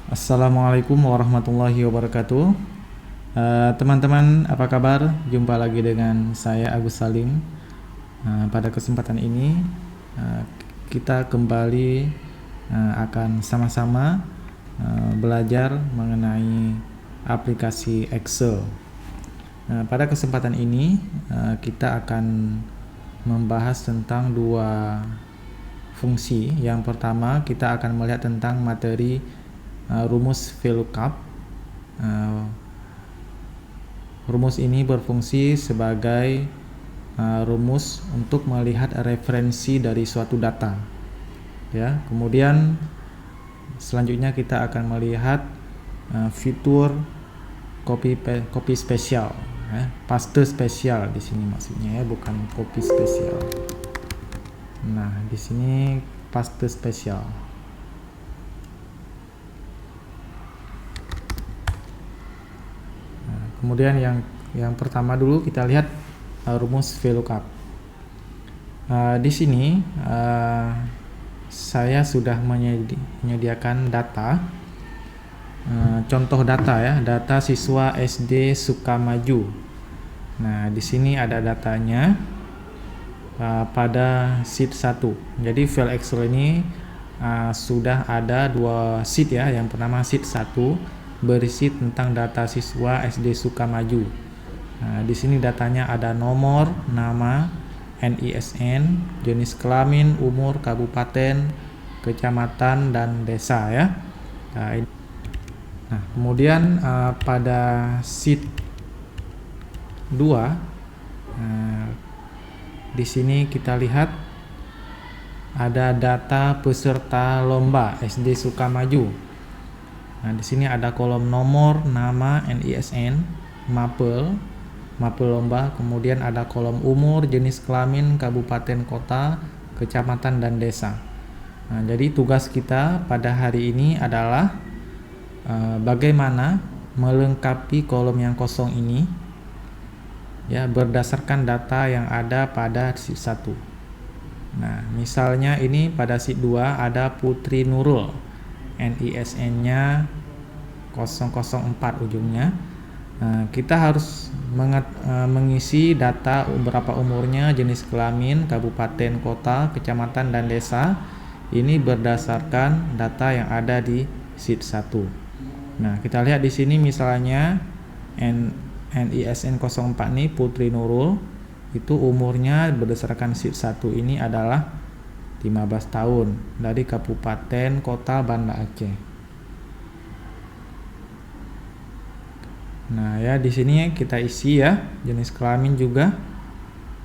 Assalamualaikum warahmatullahi wabarakatuh. Teman-teman, apa kabar? Jumpa lagi dengan saya Agus Salim. Pada kesempatan ini kita kembali akan sama-sama belajar mengenai aplikasi Excel. Pada kesempatan ini kita akan membahas tentang dua fungsi. Yang pertama, kita akan melihat tentang materi rumus VLOOKUP. Rumus ini berfungsi sebagai rumus untuk melihat referensi dari suatu data. Ya, kemudian selanjutnya kita akan melihat fitur copy spesial, paste spesial di sini maksudnya ya, bukan copy spesial. Nah, di sini paste spesial. Kemudian yang pertama dulu kita lihat rumus VLOOKUP. Di sini saya sudah menyediakan data, contoh data ya, data siswa SD Sukamaju. Nah, di sini ada datanya pada sheet 1. Jadi file Excel ini sudah ada dua sheet ya. Yang pertama sheet 1 berisi tentang data siswa SD Sukamaju. Nah, di sini datanya ada nomor, nama, NISN, jenis kelamin, umur, kabupaten, kecamatan, dan desa ya. Nah, kemudian pada sheet 2 di sini kita lihat ada data peserta lomba SD Sukamaju. Nah, di sini ada kolom nomor, nama, NISN, mapel lomba, kemudian ada kolom umur, jenis kelamin, kabupaten, kota, kecamatan, dan desa. Nah, jadi tugas kita pada hari ini adalah bagaimana melengkapi kolom yang kosong ini ya berdasarkan data yang ada pada sheet 1. Nah, misalnya ini pada sheet 2 ada Putri Nurul. NISN-nya 004 ujungnya. Kita harus mengisi data berapa umurnya, jenis kelamin, kabupaten, kota, kecamatan, dan desa. Ini berdasarkan data yang ada di sheet 1. Nah, kita lihat di sini misalnya NISN 04 nih Putri Nurul, itu umurnya berdasarkan sheet 1 ini adalah 15 tahun dari Kabupaten Kota Banda Aceh. Nah, ya di sini kita isi ya jenis kelamin juga.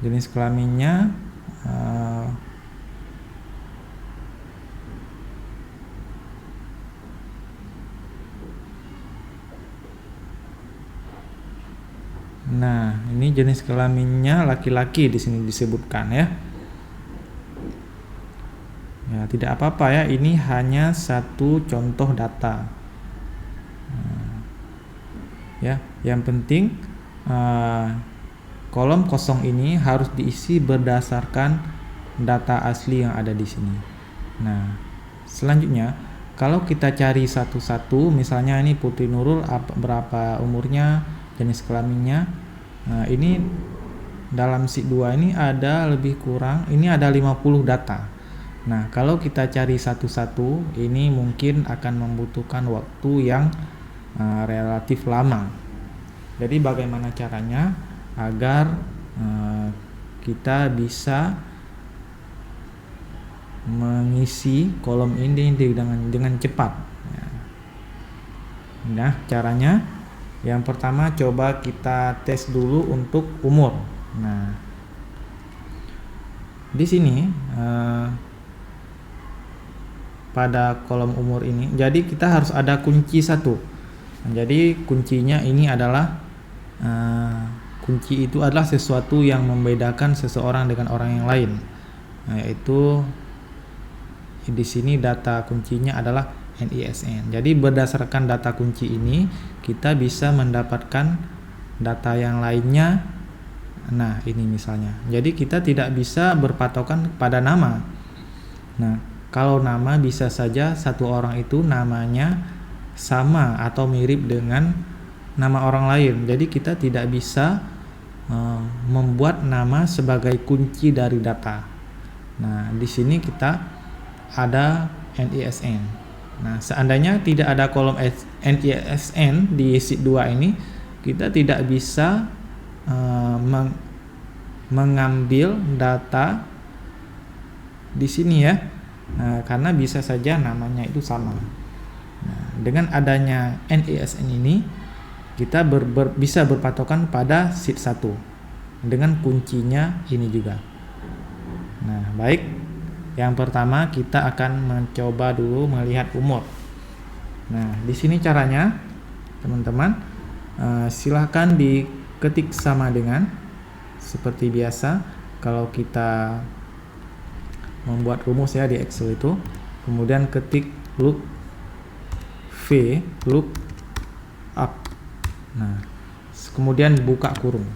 Jenis kelaminnya Nah, ini jenis kelaminnya laki-laki di sini disebutkan ya. Ya, tidak apa-apa ya, ini hanya satu contoh data. Ya, yang penting kolom kosong ini harus diisi berdasarkan data asli yang ada di sini. Nah, selanjutnya kalau kita cari satu-satu, misalnya ini Putri Nurul berapa umurnya, jenis kelaminnya. Nah, ini dalam sheet 2 ini ada lebih kurang, ini ada 50 data. Nah, kalau kita cari satu-satu, ini mungkin akan membutuhkan waktu yang relatif lama. Jadi bagaimana caranya agar kita bisa mengisi kolom ini dengan cepat? Nah, caranya yang pertama coba kita tes dulu untuk umur. Nah, di sini pada kolom umur ini, jadi kita harus ada kunci satu. Jadi kuncinya ini adalah kunci itu adalah sesuatu yang membedakan seseorang dengan orang yang lain. Nah, yaitu di sini data kuncinya adalah NISN. Jadi berdasarkan data kunci ini kita bisa mendapatkan data yang lainnya. Nah, ini misalnya. Jadi kita tidak bisa berpatokan pada nama. Nah, kalau nama bisa saja satu orang itu namanya sama atau mirip dengan nama orang lain. Jadi kita tidak bisa membuat nama sebagai kunci dari data. Nah, di sini kita ada NISN. Nah, seandainya tidak ada kolom NISN di sheet 2 ini, kita tidak bisa mengambil data di sini ya. Nah, karena bisa saja namanya itu sama. Nah, dengan adanya NISN ini kita bisa berpatokan pada sheet 1 dengan kuncinya ini juga. Nah, baik. Yang pertama kita akan mencoba dulu melihat umur. Nah, di sini caranya teman-teman, silahkan diketik sama dengan seperti biasa kalau kita membuat rumus ya di Excel itu, kemudian ketik look up. Nah, kemudian buka kurung.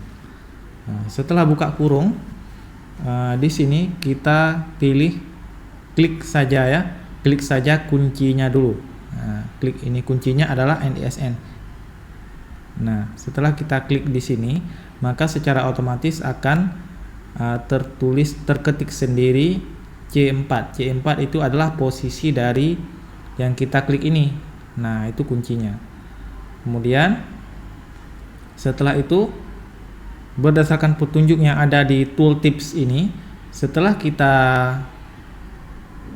Nah, setelah buka kurung, di sini kita klik saja kuncinya dulu. Nah, klik ini kuncinya adalah NISN. Nah, setelah kita klik di sini, maka secara otomatis akan terketik sendiri C4. C4 itu adalah posisi dari yang kita klik ini. Nah, itu kuncinya. Kemudian setelah itu, berdasarkan petunjuk yang ada di tooltips ini, setelah kita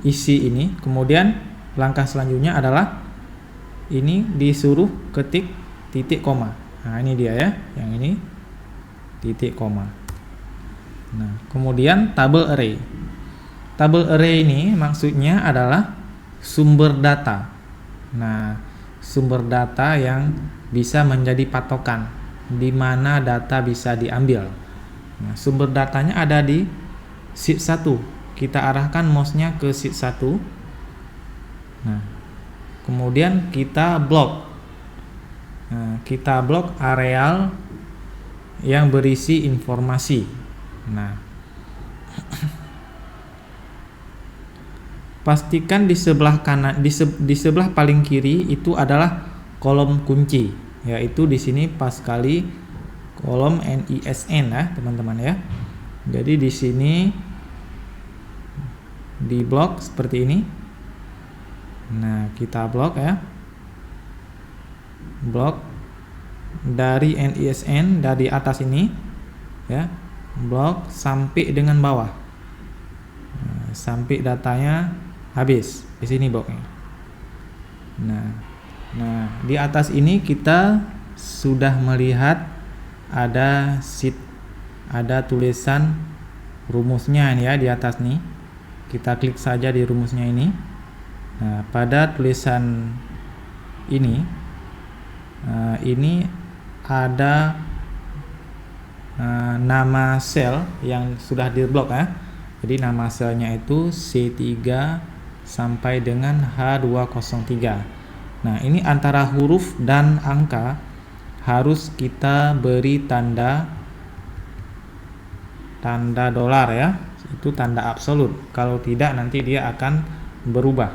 isi ini, kemudian langkah selanjutnya adalah ini disuruh ketik titik koma. Nah, ini dia ya, yang ini titik koma. Nah, kemudian table array. Table array ini maksudnya adalah sumber data. Nah, sumber data yang bisa menjadi patokan di mana data bisa diambil. Nah, sumber datanya ada di sheet 1. Kita arahkan mouse-nya ke sheet 1. Nah, kemudian kita blok. Nah, kita blok areal yang berisi informasi. Nah, pastikan di sebelah kanan, di sebelah paling kiri itu adalah kolom kunci, yaitu di sini pas sekali kolom NISN ya teman-teman ya. Jadi di sini di blok seperti ini. Nah, kita blok ya, blok dari NISN dari atas ini ya, blok sampai dengan bawah. Nah, sampai datanya habis di sini bloknya. Nah, di atas ini kita sudah melihat ada sheet, ada tulisan rumusnya ya di atas nih. Kita klik saja di rumusnya ini. Nah, pada tulisan ini ada nama sel yang sudah diblok ya. Jadi nama selnya itu C3 sampai dengan H203. Nah, ini antara huruf dan angka harus kita beri tanda dolar ya. Itu tanda absolut. Kalau tidak nanti dia akan berubah.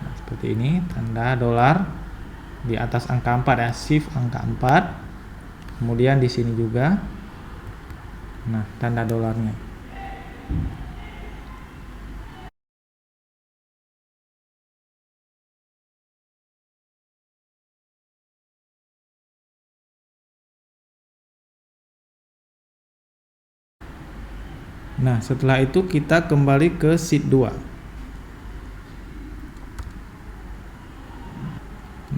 Nah, seperti ini tanda dolar di atas angka 4 ya, shift angka 4. Kemudian di sini juga. Nah, tanda dolarnya. Nah, setelah itu kita kembali ke sheet 2.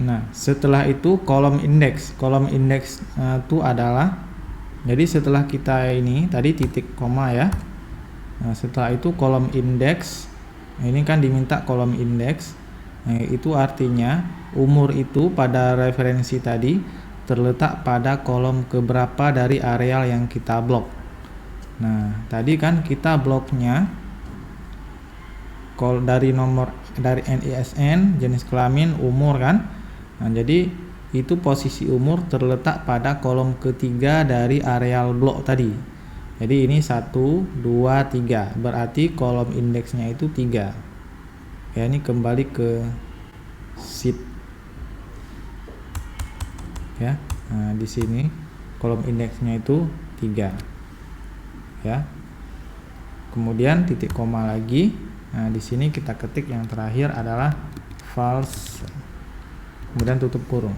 Nah, setelah itu kolom indeks. Kolom indeks itu adalah, jadi setelah kita ini tadi titik koma ya. Nah, setelah itu kolom indeks. Nah, ini kan diminta kolom indeks. Nah, itu artinya umur itu pada referensi tadi terletak pada kolom keberapa dari areal yang kita blok. Nah, tadi kan kita bloknya dari nomor dari NISN, jenis kelamin, umur kan. Nah, jadi itu posisi umur terletak pada kolom ketiga dari areal blok tadi. Jadi ini 1, 2, 3. Berarti kolom indeksnya itu 3. Ya, ini kembali ke sheet ya. Nah, di sini kolom indeksnya itu 3 ya. Kemudian titik koma lagi. Nah, di sini kita ketik yang terakhir adalah false. Kemudian tutup kurung.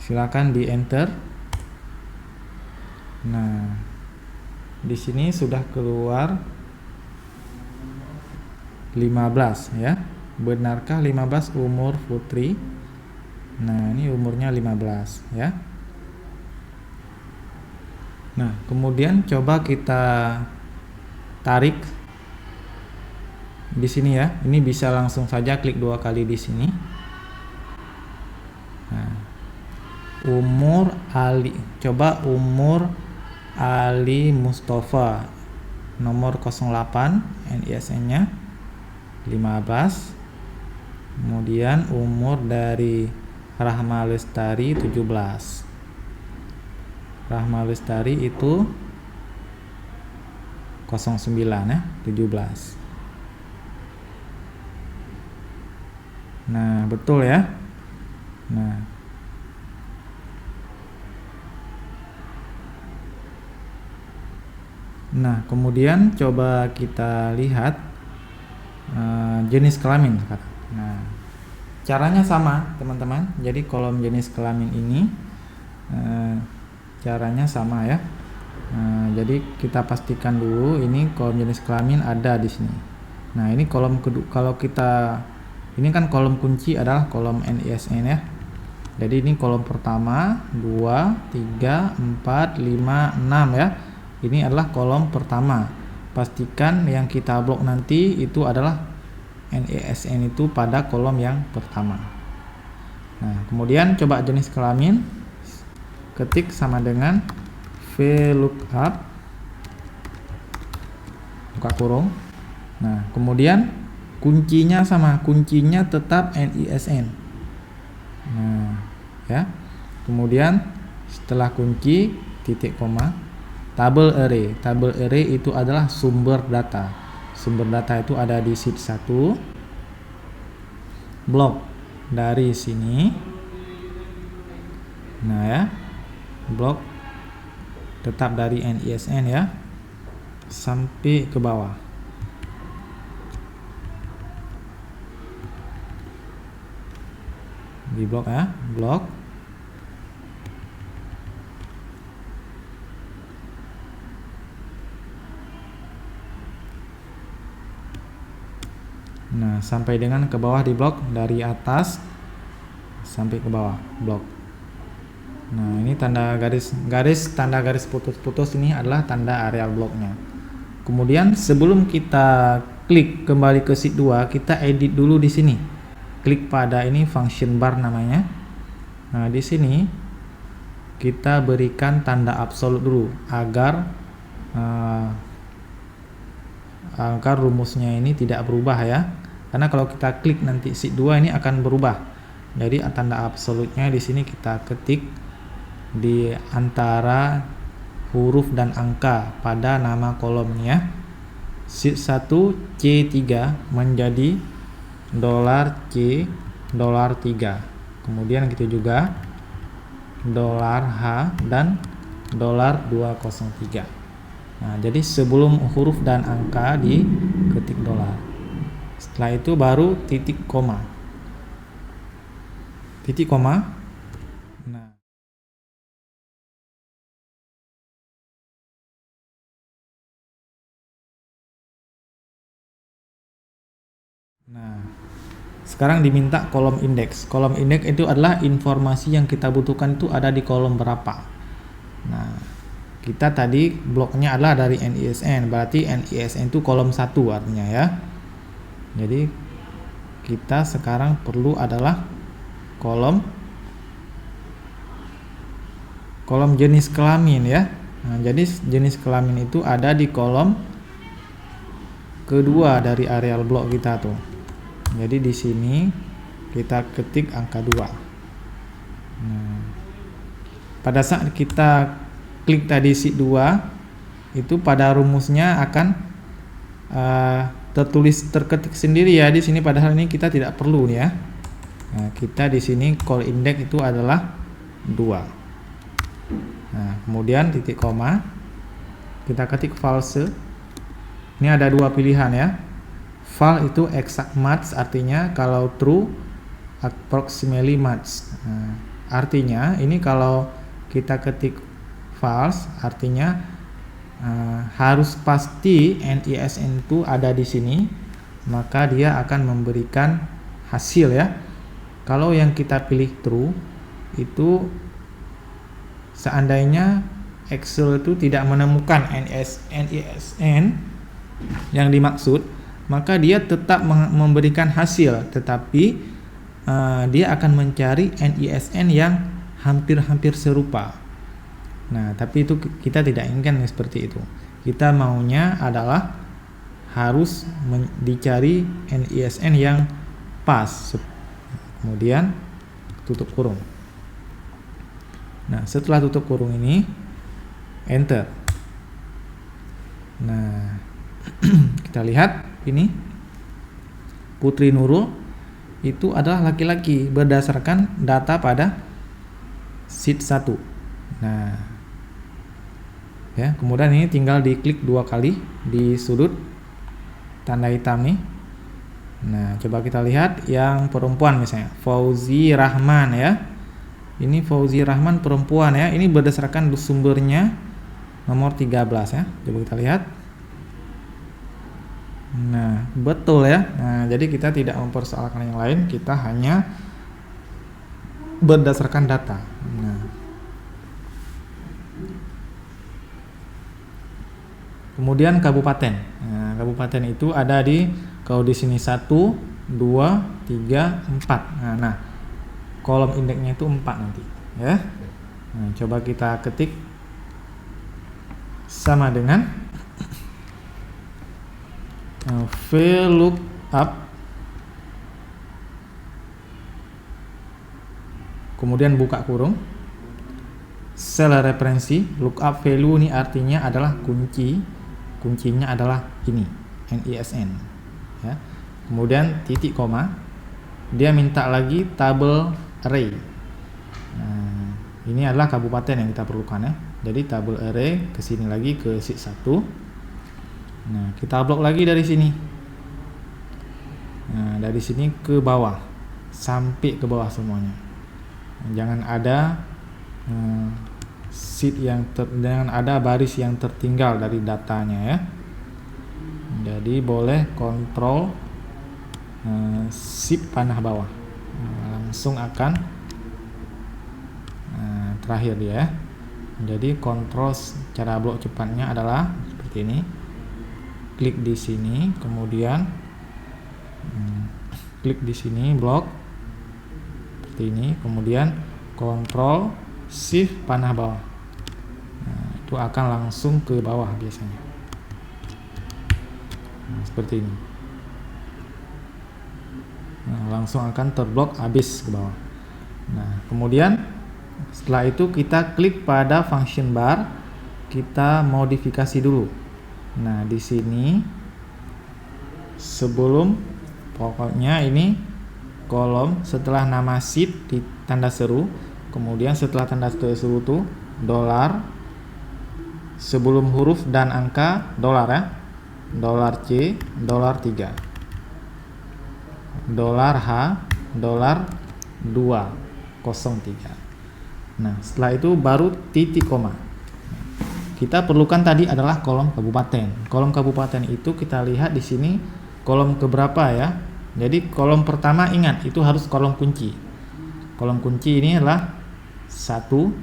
Silakan di enter. Nah, di sini sudah keluar 15 ya. Benarkah 15 umur Putri? Nah, ini umurnya 15 ya. Nah, kemudian coba kita tarik di sini ya. Ini bisa langsung saja klik 2 kali di sini. Nah, umur Ali. Coba umur Ali Mustafa. Nomor 08, NISN-nya 15. Kemudian umur dari Rahma Lestari 17. Rahma Lestari itu 09 ya, 17. Nah, betul ya. Nah, kemudian coba kita lihat jenis kelamin. Nah, caranya sama teman-teman. Jadi kolom jenis kelamin ini caranya sama ya. Jadi kita pastikan dulu ini kolom jenis kelamin ada di sini. Nah, ini kolom kedua. Kalau kita ini kan kolom kunci adalah kolom NISN ya. Jadi ini kolom pertama, 2, 3, 4, 5, 6 ya. Ini adalah kolom pertama. Pastikan yang kita blok nanti itu adalah NISN itu pada kolom yang pertama. Nah, kemudian coba jenis kelamin, ketik sama dengan VLOOKUP, buka kurung. Nah, kemudian kuncinya sama, kuncinya tetap NISN. Nah, ya. Kemudian setelah kunci titik koma, tabel array. Tabel array itu adalah sumber data. Sumber data itu ada di sheet 1. Blok dari sini. Nah, ya. Blok tetap dari NISN ya. Sampai ke bawah. Di blok ya, blok. Nah, sampai dengan ke bawah di blok, dari atas sampai ke bawah blok. Nah, ini tanda garis tanda garis putus-putus ini adalah tanda areal bloknya. Kemudian sebelum kita klik kembali ke sheet 2, kita edit dulu di sini. Klik pada ini function bar namanya. Nah, di sini kita berikan tanda absolut dulu agar rumusnya ini tidak berubah ya. Karena kalau kita klik nanti sheet 2 ini akan berubah. Jadi tanda absolutnya di sini kita ketik di antara huruf dan angka pada nama kolomnya. Sheet 1 C3 menjadi $C $3. Kemudian gitu juga $H dan $203. Nah, jadi sebelum huruf dan angka diketik dolar. Setelah itu baru titik koma. Titik koma. Nah, sekarang diminta kolom indeks. Kolom indeks itu adalah informasi yang kita butuhkan itu ada di kolom berapa. Nah, kita tadi bloknya adalah dari NISN, berarti NISN itu kolom 1 artinya ya. Jadi kita sekarang perlu adalah kolom jenis kelamin ya. Nah, jadi jenis kelamin itu ada di kolom kedua dari areal blok kita tuh. Jadi di sini kita ketik angka 2. Nah, pada saat kita klik tadi sheet 2 itu pada rumusnya akan terketik sendiri ya di sini, padahal ini kita tidak perlu nih ya. Nah, kita di sini call index itu adalah Nah, kemudian titik koma, kita ketik false. Ini ada dua pilihan ya. Val itu exact match, artinya kalau true approximately match. Nah, artinya ini kalau kita ketik false, artinya harus pasti NISN itu ada di sini, maka dia akan memberikan hasil ya. Kalau yang kita pilih true, itu seandainya Excel itu tidak menemukan NISN yang dimaksud, maka dia tetap memberikan hasil, tetapi dia akan mencari NISN yang hampir-hampir serupa. Nah, tapi itu kita tidak inginkan seperti itu. Kita maunya adalah harus dicari NISN yang pas. Kemudian tutup kurung. Nah, setelah tutup kurung ini, enter. Nah, kita lihat ini Putri Nurul itu adalah laki-laki berdasarkan data pada sheet 1. Nah, ya, kemudian ini tinggal diklik 2 kali di sudut tanda hitam nih. Nah, coba kita lihat yang perempuan misalnya Fauzi Rahman ya. Ini Fauzi Rahman perempuan ya. Ini berdasarkan sumbernya nomor 13 ya. Coba kita lihat. Nah, betul ya. Nah, jadi kita tidak mempersoalkan yang lain, kita hanya berdasarkan data. Nah, kemudian kabupaten. Nah, kabupaten itu ada kalau di sini 1, 2, 3, 4. Nah, kolom indeksnya itu 4 nanti, ya. Nah, coba kita ketik sama dengan VLOOKUP, kemudian buka kurung, sel referensi, lookup value ini artinya adalah kuncinya adalah ini NISN ya. Kemudian titik koma, dia minta lagi tabel array. Nah, ini adalah kabupaten yang kita perlukan ya. Jadi tabel array ke sini lagi ke sheet 1. Nah, kita blok lagi dari sini. Nah, dari sini ke bawah sampai ke bawah semuanya. Jangan ada sheet jangan ada baris yang tertinggal dari datanya ya. Jadi boleh kontrol shift panah bawah. Langsung akan terakhir dia ya. Jadi kontrol cara blok cepatnya adalah seperti ini. Klik di sini, kemudian klik di sini blok seperti ini, kemudian kontrol shift panah bawah. Nah, itu akan langsung ke bawah biasanya. Nah, seperti ini. Nah, langsung akan terblok habis ke bawah. Nah, kemudian setelah itu kita klik pada function bar, kita modifikasi dulu. Nah, di sini sebelum pokoknya ini kolom setelah nama sheet di tanda seru, kemudian setelah tanda seru itu dolar, sebelum huruf dan angka dolar ya, dolar C, dolar 3, dolar H, dolar 203. Nah, setelah itu baru titik koma. Kita perlukan tadi adalah kolom kabupaten. Kolom kabupaten itu kita lihat di sini kolom keberapa ya. Jadi kolom pertama ingat itu harus kolom kunci. Kolom kunci ini adalah 1,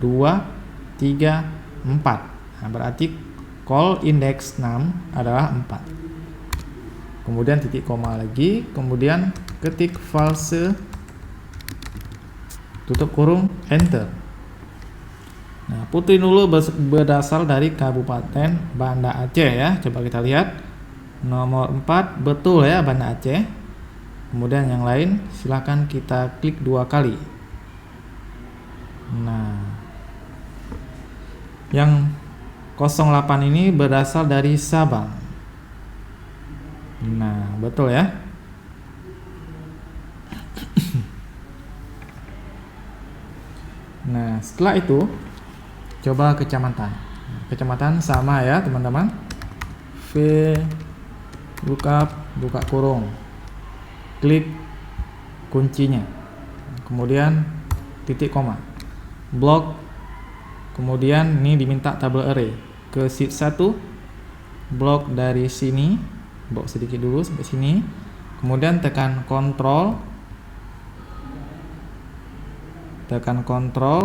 2, 3, 4. Nah, berarti call index 6 adalah 4. Kemudian titik koma lagi, kemudian ketik false, tutup kurung, enter. Nah, Putri Nurul berasal dari Kabupaten Banda Aceh ya. Coba kita lihat. Nomor 4 betul ya, Banda Aceh. Kemudian yang lain silahkan kita klik 2 kali. Nah, yang 08 ini berasal dari Sabang. Nah, betul ya. Nah, setelah itu coba kecamatan. Kecamatan sama ya teman-teman. V lookup buka kurung, klik kuncinya, kemudian titik koma, blok, kemudian ini diminta tabel array ke sheet 1, blok dari sini, blok sedikit dulu sampai sini, kemudian tekan Ctrl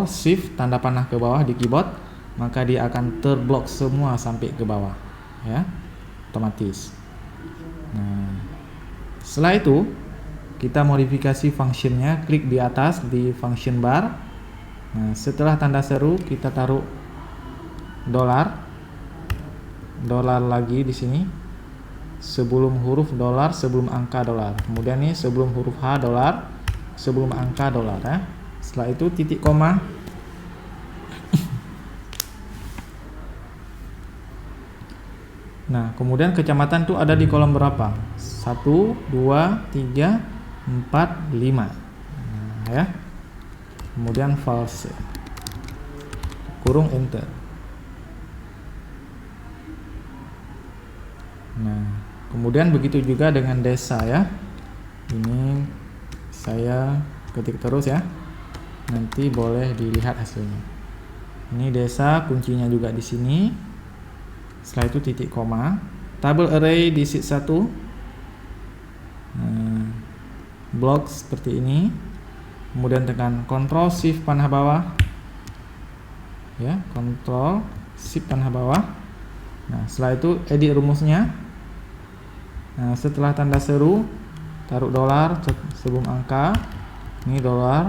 Shift tanda panah ke bawah di keyboard, maka dia akan terblok semua sampai ke bawah ya, otomatis. Nah, setelah itu kita modifikasi functionnya, klik di atas di function bar. Nah, setelah tanda seru kita taruh dolar lagi di sini sebelum huruf dolar, sebelum angka dolar. Kemudian ini sebelum huruf H dolar, sebelum angka dolar ya. Setelah itu titik koma. Nah, kemudian kecamatan itu ada di kolom berapa? 1, 2, 3, 4, 5. Nah, ya. Kemudian false. Kurung enter. Nah, kemudian begitu juga dengan desa ya. Ini saya ketik terus ya. Nanti boleh dilihat hasilnya. Ini desa, kuncinya juga di sini. Setelah itu titik koma, tabel array di sheet 1, blok seperti ini, kemudian tekan Ctrl Shift panah bawah ya, Ctrl Shift panah bawah. Nah, setelah itu edit rumusnya. Nah, setelah tanda seru taruh dolar sebelum angka, ini dolar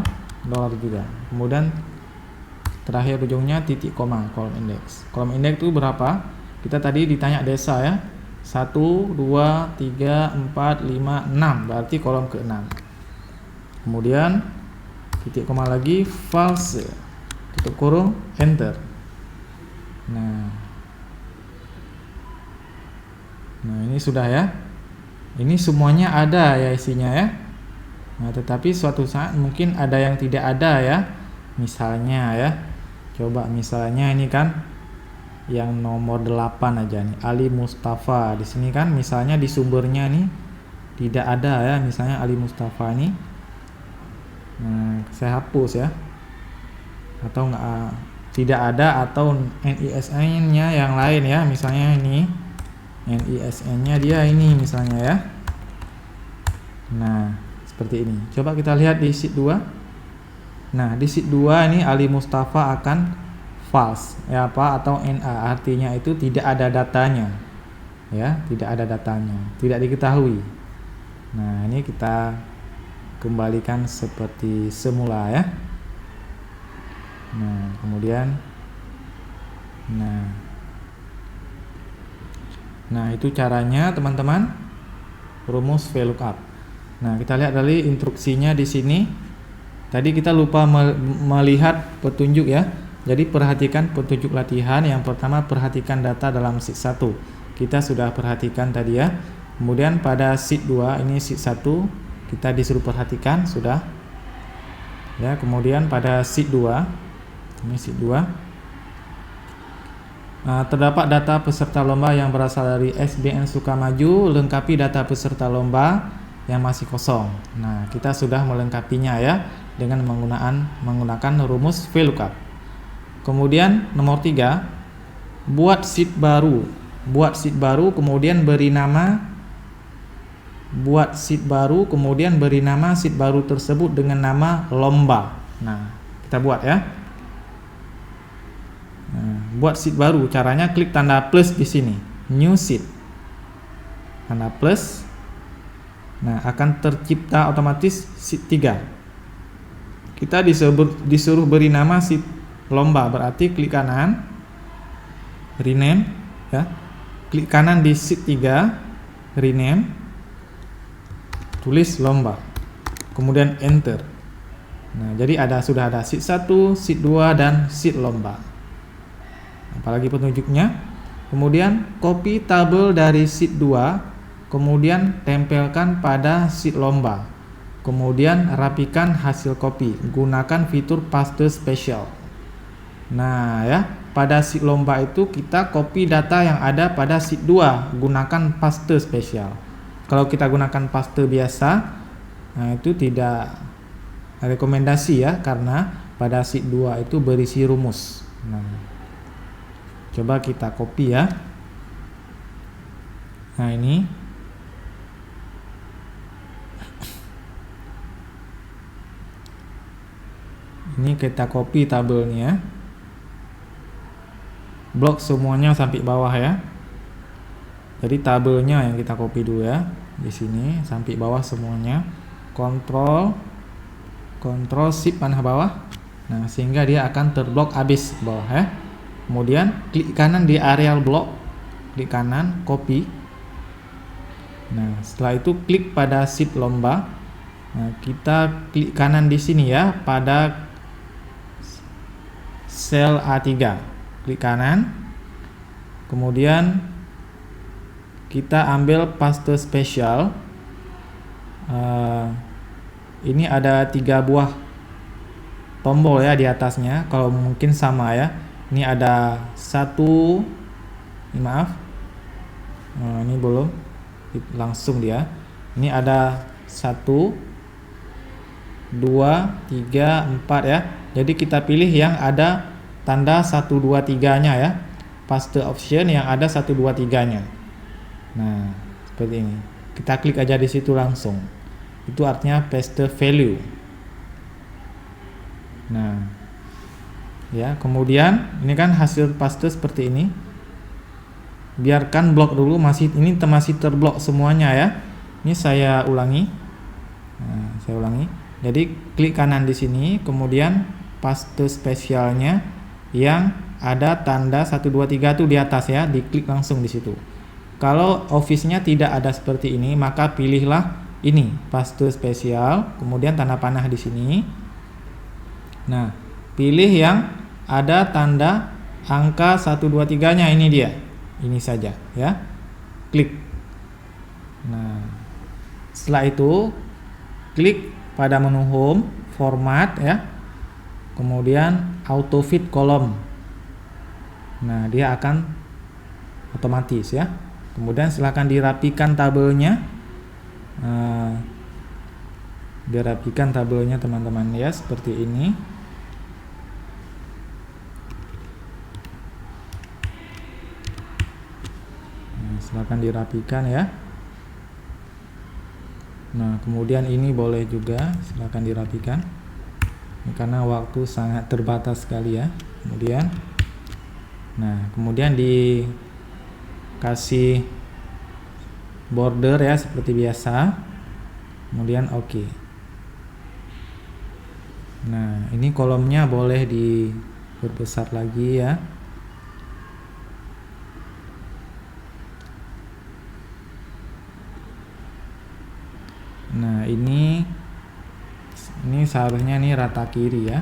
juga, kemudian terakhir ujungnya titik koma, kolom indeks. Kolom indeks itu berapa? Kita tadi ditanya desa ya, 1, 2, 3, 4, 5, 6, berarti kolom ke-6. Kemudian titik koma lagi, false, tutup kurung, enter. Nah ini sudah ya. Ini semuanya ada ya isinya ya. Nah, tetapi suatu saat mungkin ada yang tidak ada ya. Misalnya ya, coba misalnya ini kan yang nomor 8 aja nih, Ali Mustafa. Di sini kan misalnya di sumbernya nih tidak ada ya, misalnya Ali Mustafa ini. Nah, saya hapus ya. Atau enggak, tidak ada, atau NISN-nya yang lain ya, misalnya ini NISN-nya dia ini misalnya ya. Nah, seperti ini. Coba kita lihat di sheet 2. Nah, di sheet 2 ini Ali Mustafa akan false ya, apa atau NA, artinya itu tidak ada datanya ya, tidak ada datanya, tidak diketahui. Nah, ini kita kembalikan seperti semula ya. Nah, kemudian nah itu caranya teman-teman, rumus VLOOKUP. Nah, kita lihat dari instruksinya di sini. Tadi kita lupa melihat petunjuk ya. Jadi perhatikan petunjuk latihan. Yang pertama, perhatikan data dalam sheet 1. Kita sudah perhatikan tadi ya. Kemudian pada sheet 2, ini sheet 1 kita disuruh perhatikan sudah. Ya, kemudian pada sheet 2, ini sheet 2. Terdapat data peserta lomba yang berasal dari SBN Sukamaju, lengkapi data peserta lomba yang masih kosong. Nah, kita sudah melengkapinya ya dengan menggunakan rumus VLOOKUP. Kemudian nomor 3, buat sheet baru. Buat sheet baru kemudian beri nama sheet baru tersebut dengan nama lomba. Nah, kita buat ya. Nah, buat sheet baru caranya klik tanda plus di sini, new sheet. Tanda plus. Nah, akan tercipta otomatis sheet 3. Kita disuruh beri nama sheet lomba, berarti klik kanan, rename ya. Klik kanan di sheet 3, rename, tulis lomba, kemudian enter. Nah, jadi sudah ada sheet 1, sheet 2 dan sheet lomba. Apalagi petunjuknya. Kemudian copy tabel dari sheet 2, kemudian tempelkan pada sheet lomba. Kemudian rapikan hasil copy, gunakan fitur paste spesial. Nah ya, pada sheet lomba itu kita copy data yang ada pada sheet 2, gunakan paste spesial. Kalau kita gunakan paste biasa, nah itu tidak rekomendasi ya, karena pada sheet 2 itu berisi rumus. Nah, coba kita copy ya. Nah ini kita copy tabelnya, blok semuanya sampai bawah ya. Jadi tabelnya yang kita copy dulu ya, di sini sampai bawah semuanya. Kontrol Shift panah bawah. Nah, sehingga dia akan terblok habis bawah ya. Kemudian klik kanan di areal blok, klik kanan, copy. Nah, setelah itu klik pada sheet lomba. Nah, kita klik kanan di sini ya, pada sel A3, klik kanan, kemudian kita ambil paste spesial. Ini ada 3 buah tombol ya di atasnya, kalau mungkin sama ya. Ini ada ini belum langsung dia. Ini ada 1, 2, 3, 4 ya. Jadi kita pilih yang ada tanda 1, 2, 3-nya ya. Paste option yang ada 1, 2, 3-nya. Nah, seperti ini. Kita klik aja di situ langsung. Itu artinya paste value. Nah, ya, kemudian ini kan hasil paste seperti ini. Biarkan blok dulu, masih terblok semuanya ya. Ini saya ulangi. Nah, saya ulangi. Jadi klik kanan di sini, kemudian paste spesialnya yang ada tanda 1, 2, 3 itu di atas ya, diklik langsung di situ. Kalau Office-nya tidak ada seperti ini, maka pilihlah ini, paste spesial, kemudian tanda panah di sini. Nah, pilih yang ada tanda angka 1, 2, 3-nya, ini dia. Ini saja ya. Klik. Nah, setelah itu klik pada menu home, format ya. Kemudian auto fit kolom. Nah, dia akan otomatis ya. Kemudian silakan dirapikan tabelnya. Dirapikan tabelnya teman-teman ya, seperti ini. Nah, silakan dirapikan ya. Nah, kemudian ini boleh juga silakan dirapikan. Karena waktu sangat terbatas sekali ya. Kemudian dikasih border ya seperti biasa. Kemudian oke. Nah, ini kolomnya boleh diperbesar lagi ya. Nah, ini seharusnya nih rata kiri ya.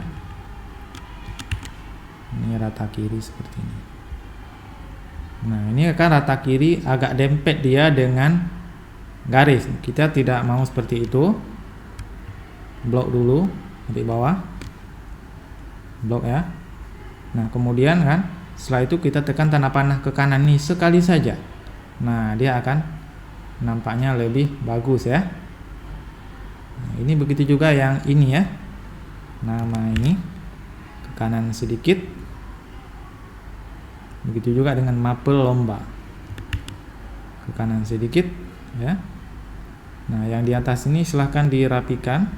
Ini rata kiri seperti ini. Nah, ini kan rata kiri agak dempet dia dengan garis. Kita tidak mau seperti itu. Blok dulu sampai bawah. Blok ya. Nah, kemudian kan setelah itu kita tekan tanda panah ke kanan nih sekali saja. Nah, dia akan nampaknya lebih bagus ya. Nah, ini begitu juga yang ini ya. Nama ini ke kanan sedikit. Begitu juga dengan mapel lomba. Ke kanan sedikit ya. Nah, yang di atas ini silahkan dirapikan.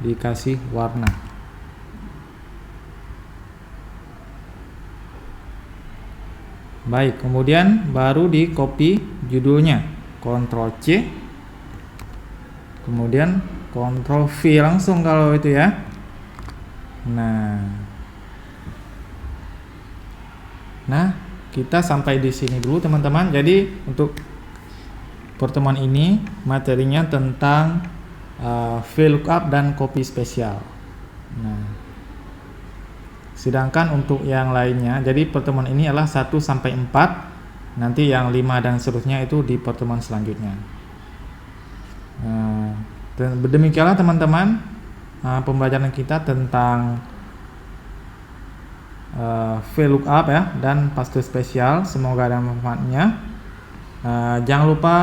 Dikasih warna. Baik, kemudian baru di copy judulnya. Ctrl C. Kemudian Ctrl V langsung kalau itu ya. Nah, kita sampai di sini dulu teman-teman. Jadi untuk pertemuan ini materinya tentang VLOOKUP dan copy spesial. Nah, sedangkan untuk yang lainnya, jadi pertemuan ini adalah 1 sampai 4. Nanti yang 5 dan seterusnya itu di pertemuan selanjutnya. Dan demikianlah teman-teman pembelajaran kita tentang VLOOKUP ya dan pastor spesial. Semoga ada manfaatnya. Jangan lupa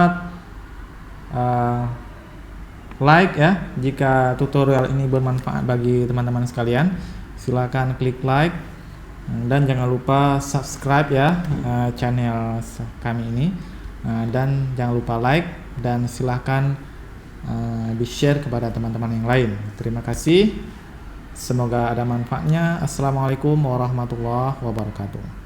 like ya jika tutorial ini bermanfaat bagi teman-teman sekalian. Silakan klik like dan jangan lupa subscribe ya channel kami ini, dan jangan lupa like dan silakan di share kepada teman-teman yang lain. Terima kasih, semoga ada manfaatnya. Assalamualaikum warahmatullahi wabarakatuh.